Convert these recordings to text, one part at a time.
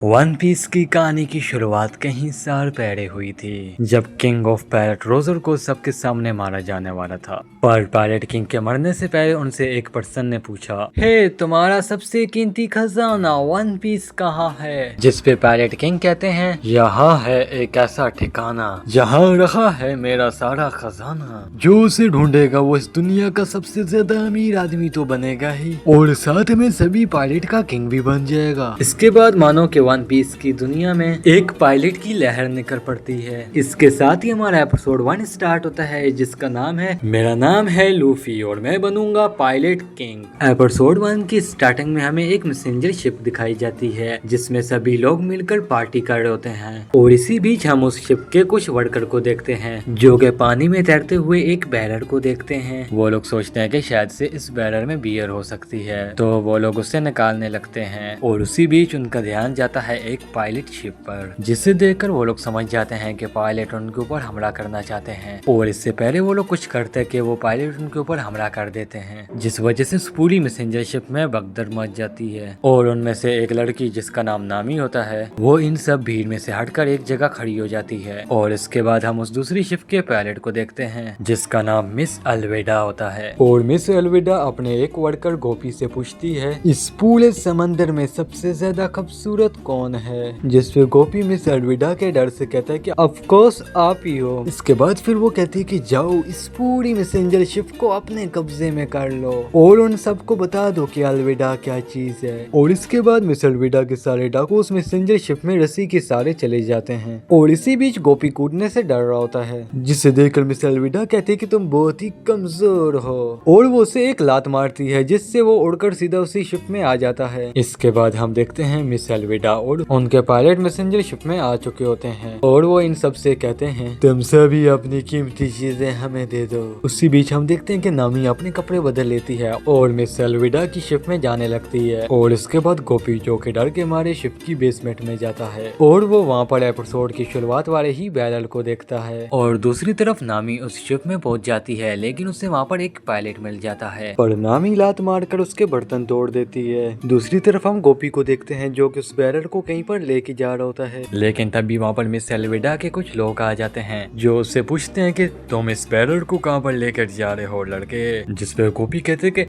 One piece की कहानी की शुरुआत कहीं साल पहले हुई थी, जब किंग ऑफ पायरेट रोजर को सबके सामने मारा जाने वाला था। पर पायरेट किंग के मरने से पहले उनसे एक पर्सन ने पूछा, हे तुम्हारा सबसे कीमती खजाना वन पीस कहाँ है? जिस पे पायरेट किंग कहते हैं, यहाँ है एक ऐसा ठिकाना जहाँ रखा है मेरा सारा खजाना। जो उसे ढूंढेगा वो इस दुनिया का सबसे ज्यादा अमीर आदमी तो बनेगा ही, और साथ में सभी पायरेट का किंग भी बन जाएगा। इसके बाद मानो कि वन पीस की दुनिया में एक पायलट की लहर निकल पड़ती है। इसके साथ ही हमारा एपिसोड 1 स्टार्ट होता है, जिसका नाम है मेरा नाम है लूफी और मैं बनूंगा पायलट किंग। एपिसोड 1 की स्टार्टिंग में हमें एक मैसेंजर शिप दिखाई जाती है, जिसमें सभी लोग मिलकर पार्टी कर रहे होते हैं। और इसी बीच हम उस शिप के कुछ वर्कर को देखते हैं, जो के पानी में तैरते हुए एक बैरर को देखते हैं। वो लोग सोचते हैं कि शायद से इस बैरर में बियर हो सकती है, तो वो लोग उसे निकालने लगते हैं। और उसी बीच उनका ध्यान जाता है एक पायलट शिप पर, जिसे देखकर वो लोग समझ जाते हैं कि पायलट उनके ऊपर हमला करना चाहते हैं। और इससे पहले वो लोग कुछ करते कि वो पायलट उनके ऊपर हमला कर देते हैं, जिस वजह से पूरी मैसेंजर शिप में भगदड़ मच जाती है। और उनमें से एक लड़की जिसका नाम नामी होता है, वो इन सब भीड़ में से हटकर एक जगह खड़ी हो जाती है। और इसके बाद हम उस दूसरी शिप के पायलट को देखते हैं, जिसका नाम मिस अलविदा होता है। और मिस अलविदा अपने एक वर्कर गोपी से पूछती है, इस पूरे समंदर में सबसे ज्यादा खूबसूरत कौन है? जिसपे गोपी मिस अलविदा के डर से कहता है कि ऑफ कोर्स आप ही हो। इसके बाद फिर वो कहती है कि जाओ इस पूरी मैसेंजर शिप को अपने कब्जे में कर लो और उन सबको बता दो कि अलविदा क्या चीज है। और इसके बाद मिस अलविदा के सारे डाकू उस मैसेंजर शिप में रस्सी के सारे चले जाते हैं। और इसी बीच गोपी कूदने से डर रहा होता है, जिसे देखकर मिस अलविदा कहती है कि तुम बहुत ही कमजोर हो, और वो उसे एक लात मारती है, जिससे वो उड़कर सीधा उसी शिप में आ जाता है। इसके बाद हम देखते हैं मिस अलविदा और उनके पायलट मैसेंजर शिप में आ चुके होते हैं, और वो इन सब से कहते हैं, तुम सभी अपनी कीमती चीजें हमें दे दो। उसी बीच हम देखते हैं कि नामी अपने कपड़े बदल लेती है और मिस अलविदा की शिप में जाने लगती है। और इसके बाद गोपी, जो के डर के मारे शिप की बेसमेंट में जाता है, और वो वहाँ पर एपिसोड की शुरुआत वाले ही बैरल को देखता है। और दूसरी तरफ नामी उस शिप में पहुंच जाती है, लेकिन उसे वहाँ पर एक पायलट मिल जाता है, पर नामी लात मारकर उसके बर्तन तोड़ देती है। दूसरी तरफ हम गोपी को देखते हैं, जो कि उस बैरल को कहीं पर लेके जा रहा होता है, लेकिन तभी वहाँ पर मिस अलविदा के कुछ लोग आ जाते हैं, जो उससे पूछते हैं कि तुम इस बैरल को कहाँ पर लेकर जा रहे हो लड़के? जिस पे गोपी कहते हैं कि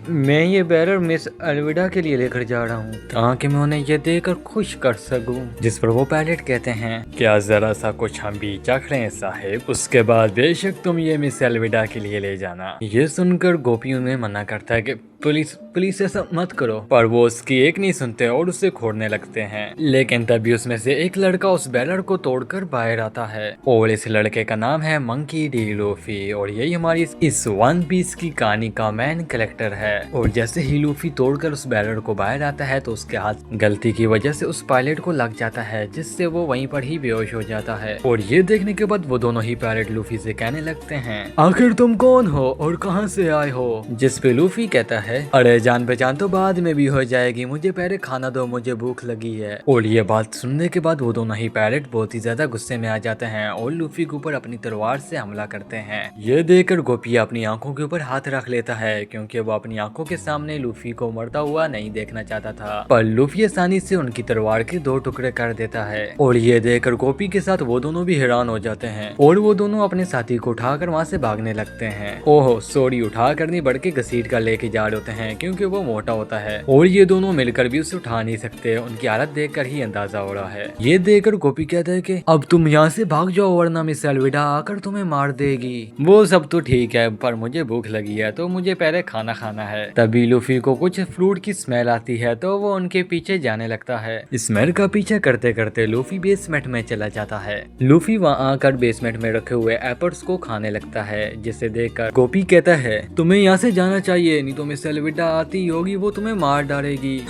मैं ये बैरल मिस अलविदा के लिए लेकर जा रहा हूँ, ताकि मैं उन्हें ये देकर खुश कर सकूं। जिस पर वो पायलट कहते हैं, क्या जरा सा कुछ हम भी चख रहे हैं साहिब, उसके बाद बेशक तुम ये मिस अलविदा के लिए ले जाना। ये सुनकर गोपी उन्हें मना करता है कि पुलिस ऐसा मत करो, पर वो उसकी एक नहीं सुनते और उसे खोड़ने लगते हैं। लेकिन तभी उसमें से एक लड़का उस बैरल को तोड़कर बाहर आता है, और इस लड़के का नाम है मंकी डी लूफी, और यही हमारी इस वन पीस की कहानी का मेन कैरेक्टर है। और जैसे ही लूफी तोड़कर उस बैरल को बाहर आता है, तो उसके हाथ गलती की वजह से उस पायलट को लग जाता है, जिससे वो वहीं पर ही बेहोश हो जाता है। और ये देखने के बाद वो दोनों ही पायलट लूफी से कहने लगते हैं, आखिर तुम कौन हो और कहाँ से आए हो? जिस पे लूफी कहता है, अरे जान पहचान तो बाद में भी हो जाएगी, मुझे पहले खाना दो, मुझे भूख लगी है। और ये बात सुनने के बाद वो दोनों ही पायलट बहुत ही ज्यादा गुस्से में आ जाते हैं और लूफी के ऊपर अपनी तलवार से हमला करते हैं। ये देखकर गोपी अपनी आंखों के ऊपर हाथ रख लेता है, क्योंकि वो अपनी आंखों के सामने लूफी को मरता हुआ नहीं देखना चाहता था। पर लूफी आसानी से उनकी तलवार के 2 टुकड़े कर देता है, और ये देखकर गोपी के साथ वो दोनों भी हैरान हो जाते हैं, और वो दोनों अपने साथी को उठाकर वहाँ से भागने लगते हैं। ओहो सॉरी, उठाकर नहीं बढ़ के घसीट कर लेके जा रहे होते हैं, क्योंकि वो मोटा होता है, और ये दोनों मिलकर भी उसे उठा नहीं सकते। उनकी हालत देखकर ही अंदाजा हो रहा है। ये देखकर गोपी कहता है कि अब तुम यहाँ से भाग जाओ, वरना मिस अलविदा आकर तुम्हें मार देगी। वो सब तो ठीक है, पर मुझे भूख लगी है, तो मुझे पहले खाना खाना है। तभी लूफी को कुछ फ्रूट की स्मेल आती है, तो वो उनके पीछे जाने लगता है। स्मेल का पीछा करते करते लूफी बेसमेंट में चला जाता है। लूफी वहाँ आकर बेसमेंट में रखे हुए एप्पल्स को खाने लगता है, जिसे देखकर गोपी कहता है, तुम्हें यहाँ से जाना चाहिए, नहीं तो मिस अलविदा आती होगी, वो तुम्हें मार डालेगी।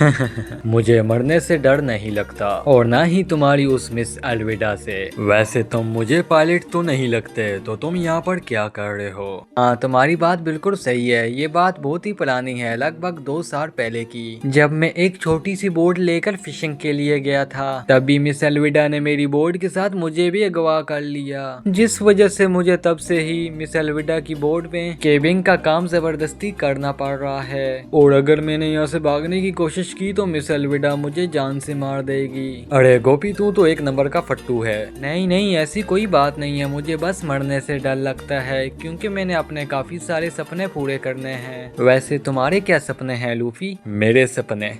मुझे मरने से डर नहीं लगता, और ना ही तुम्हारी उस मिस अलविदा से। वैसे तुम मुझे पायलट तो नहीं लगते, तो तुम यहाँ पर क्या कर रहे हो? हाँ तुम्हारी बात बिल्कुल सही है, ये बात बहुत ही पुरानी है, लगभग 2 साल पहले की, जब मैं एक छोटी सी बोट लेकर फिशिंग के लिए गया था। तभी मिस अलविदा ने मेरी बोट के साथ मुझे भी अगवा कर लिया, जिस वजह से मुझे तब से ही मिस अलविदा की बोट में केबिंग का काम जबरदस्ती करना पड़ रहा है और अगर मैंने यहाँ से भागने की कोशिश की तो मिस एल्विडा मुझे जान से मार देगी। अरे गोपी तू तो एक नंबर का फट्टू है। नहीं नहीं ऐसी कोई बात नहीं है, मुझे बस मरने से डर लगता है क्योंकि मैंने अपने काफी सारे सपने पूरे करने हैं। वैसे तुम्हारे क्या सपने हैं लूफी? मेरे सपने,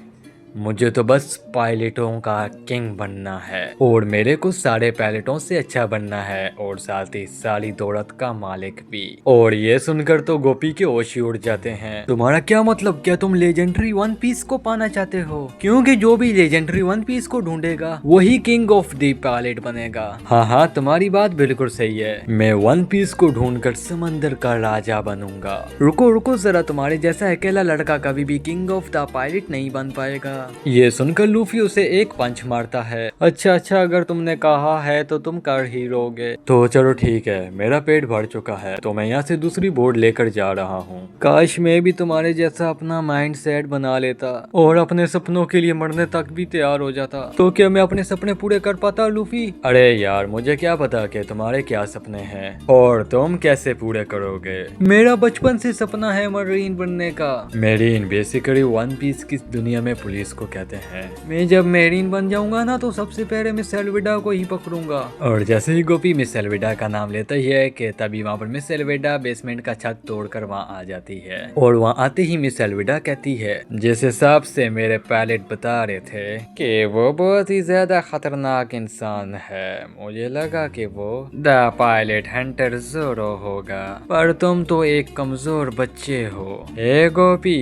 मुझे तो बस पायलटों का किंग बनना है और मेरे को सारे पायलटों से अच्छा बनना है और साथ ही सारी दौलत का मालिक भी। और ये सुनकर तो गोपी के होश ही उड़ जाते हैं। तुम्हारा क्या मतलब, क्या तुम लेजेंडरी वन पीस को पाना चाहते हो? क्योंकि जो भी लेजेंडरी वन पीस को ढूंढेगा वही किंग ऑफ द पायलट बनेगा। हाँ हाँ तुम्हारी बात बिल्कुल सही है, मैं वन पीस को ढूंढकर समंदर का राजा बनूंगा। रुको रुको जरा, तुम्हारे जैसा अकेला लड़का कभी भी किंग ऑफ द पायलट नहीं बन पाएगा। ये सुनकर लूफी उसे एक पंच मारता है। अच्छा अच्छा अगर तुमने कहा है तो तुम कर ही लोगे। तो चलो ठीक है, मेरा पेट भर चुका है तो मैं यहाँ से दूसरी बोर्ड लेकर जा रहा हूँ। काश मैं भी तुम्हारे जैसा अपना माइंड सेट बना लेता और अपने सपनों के लिए मरने तक भी तैयार हो जाता। तो क्या मैं अपने सपने पूरे कर पाता लूफी? अरे यार मुझे क्या पता कि तुम्हारे क्या सपने हैं और तुम कैसे पूरे करोगे। मेरा बचपन से सपना है मरीन बनने का। मरीन बेसिकली वन पीस की दुनिया में पुलिस को कहते हैं। मैं जब मेरीन बन जाऊंगा ना तो सबसे पहले मिस एल्विडा को ही पकड़ूंगा। और जैसे ही गोपी मिस एल्विडा का नाम लेता ही है कि तभी वहाँ पर मिस एल्विडा बेसमेंट का छत तोड़कर वहाँ आ जाती है और वहाँ आते ही मिस एल्विडा कहती है, जिस हिसाब से मेरे पायलट बता रहे थे कि वो बहुत ही ज्यादा खतरनाक इंसान है, मुझे लगा कि वो द पायलट हंटर ज़ोरो होगा, पर तुम तो एक कमजोर बच्चे हो। हे गोपी,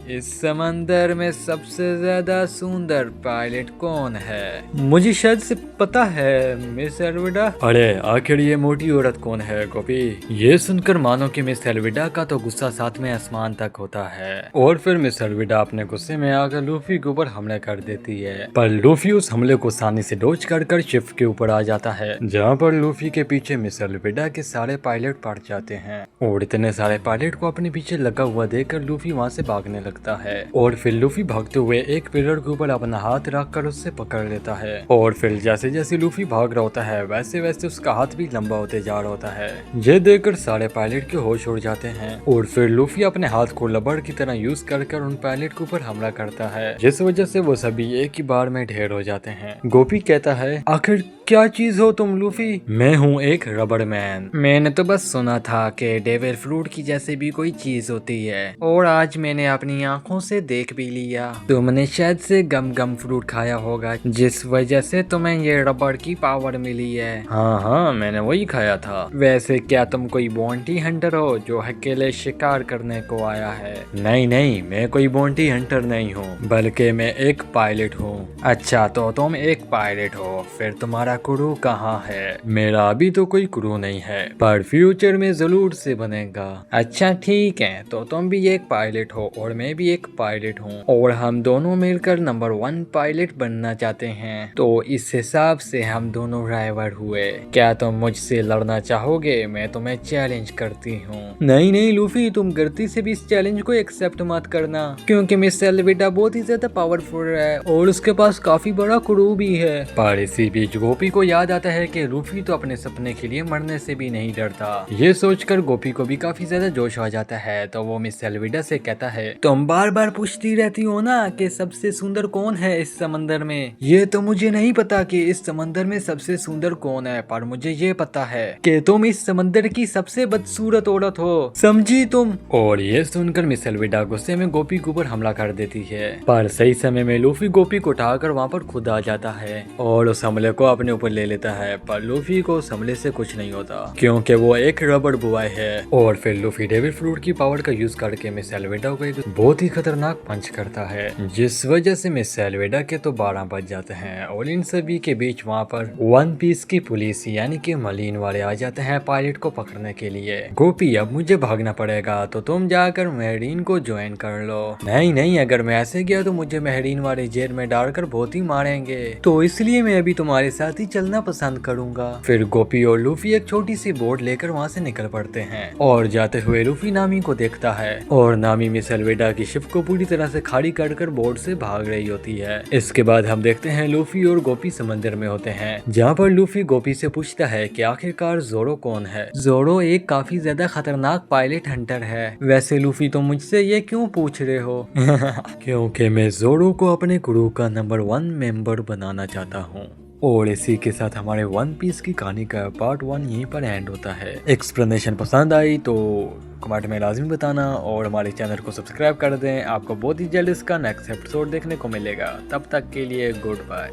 इस समंदर में सबसे ज्यादा सुंदर पायलट कौन है? मुझे शायद से पता है मिस एल्विडा। अरे आखिर ये मोटी औरत कौन है गोपी? ये सुनकर मानो कि मिस एल्विडा का तो गुस्सा सातवें आसमान तक होता है और फिर मिस एल्विडा अपने गुस्से में आकर लूफी के ऊपर हमला कर देती है। पर लूफी उस हमले को आसानी से डोज कर शिप के ऊपर आ जाता है, जहाँ पर लूफी के पीछे मिस एल्विडा के सारे पायलट पड़ जाते हैं और इतने सारे पायलट को अपने पीछे लगा हुआ देखकर लूफी वहाँ से भागने लगता है। और फिर लूफी भागते हुए एक पिलर के ऊपर अपना हाथ रखकर उससे पकड़ लेता है और फिर जैसे जैसे लूफी भाग रहा होता है वैसे वैसे उसका हाथ भी लंबा होते जा रहा होता है। ये देखकर सारे पायलट के होश उड़ जाते हैं और फिर लूफी अपने हाथ को लबड़ की तरह यूज कर उन पायलट के ऊपर हमला करता है, जिस वजह से वो सभी एक ही बार में ढेर हो जाते हैं। गोपी कहता है, आखिर क्या चीज हो तुम लूफी? मैं हूँ एक रबड़ मैन। मैंने तो बस सुना था कि डेविल फ्रूट की जैसे भी कोई चीज होती है और आज मैंने अपनी आंखों से देख भी लिया। तुमने शायद से गम गम फ्रूट खाया होगा जिस वजह से तुम्हें ये रबड़ की पावर मिली है। हाँ हाँ मैंने वही खाया था। वैसे क्या तुम कोई बॉन्टी हंटर हो जो अकेले शिकार करने को आया है? नहीं नहीं मैं कोई बॉन्टी हंटर नहीं हूँ बल्कि मैं एक पायलट हूँ। अच्छा तो तुम एक पायलट हो, फिर तुम्हारा क्रू कहाँ है? मेरा अभी तो कोई क्रू नहीं है पर फ्यूचर में जरूर से बनेगा। अच्छा ठीक है, तो तुम भी एक पायलट हो और मैं भी एक पायलट हूँ और हम दोनों मिलकर नंबर 1 पायलट बनना चाहते हैं, तो इस हिसाब से हम दोनों ड्राइवर हुए। क्या तुम मुझसे लड़ना चाहोगे? मैं तुम्हें चैलेंज करती हूँ। नहीं नहीं लूफी, तुम गलती से भी इस चैलेंज को एक्सेप्ट मत करना क्योंकि मिस एल्विडा बहुत ही ज्यादा पावरफुल है और उसके पास काफी बड़ा क्रू भी है। पर इसी बीच गोपी को याद आता है कि लूफी तो अपने सपने के लिए मरने से भी नहीं डरता। ये सोचकर गोपी को भी काफी ज्यादा जोश आ जाता है, तो वो मिस एल्विडा से कहता है, तुम बार बार पूछती रहती हो ना कि सबसे सुंदर कौन है इस समंदर में। ये तो मुझे नहीं पता कि इस समंदर में सबसे सुंदर कौन है, पर मुझे ये पता है कि तुम इस समंदर की सबसे बदसूरत औरत हो, समझी तुम? और ये सुनकर मिस एल्विडा गुस्से में गोपी के ऊपर हमला कर देती है, पर सही समय में लूफी गोपी को उठाकर वहाँ पर खुद आ जाता है और उस हमले को अपने ऊपर ले लेता है। पर लूफी को उस हमले से कुछ नहीं होता क्योंकि वो एक रबड़ बॉय है। और फिर लूफी डेविल फ्रूट की पावर का यूज करके मिस एल्विडा को एक बहुत ही खतरनाक पंच करता है, जिस वजह से मिस एल्विडा के तो 12 बज जाते हैं और इन सभी के बीच वहाँ पर वन पीस की पुलिस यानी कि मरीन वाले आ जाते हैं पायलट को पकड़ने के लिए। गोपी अब मुझे भागना पड़ेगा तो तुम जाकर मरीन को ज्वाइन कर लो। नहीं नहीं, अगर मैं ऐसे गया तो मुझे मरीन वाले जेल में डालकर बहुत ही मारेंगे, तो इसलिए मैं अभी तुम्हारे साथ ही चलना पसंद करूंगा। फिर गोपी और लूफी एक छोटी सी बोट लेकर वहाँ से निकल पड़ते हैं और जाते हुए लूफी नामी को देखता है और नामी मिस एल्वेडा की शिप को पूरी तरह से खाली कर बोट से भाग रही होती है। इसके बाद हम देखते हैं लूफी और गोपी समंदर में होते हैं, जहाँ पर लूफी गोपी से पूछता है कि आखिरकार जोरो कौन है। जोरो एक काफी ज्यादा खतरनाक पायलट हंटर है। वैसे लूफी तो मुझसे ये क्यों पूछ रहे हो? क्योंकि मैं जोरो को अपने क्रू का नंबर 1 मेंबर बनाना चाहता हूँ। और इसी के साथ हमारे वन पीस की कहानी का पार्ट 1 यहीं पर एंड होता है। एक्सप्लेनेशन पसंद आई तो कमेंट में लाजमी बताना और हमारे चैनल को सब्सक्राइब कर दें। आपको बहुत ही जल्द इसका नेक्स्ट एपिसोड देखने को मिलेगा। तब तक के लिए गुड बाय।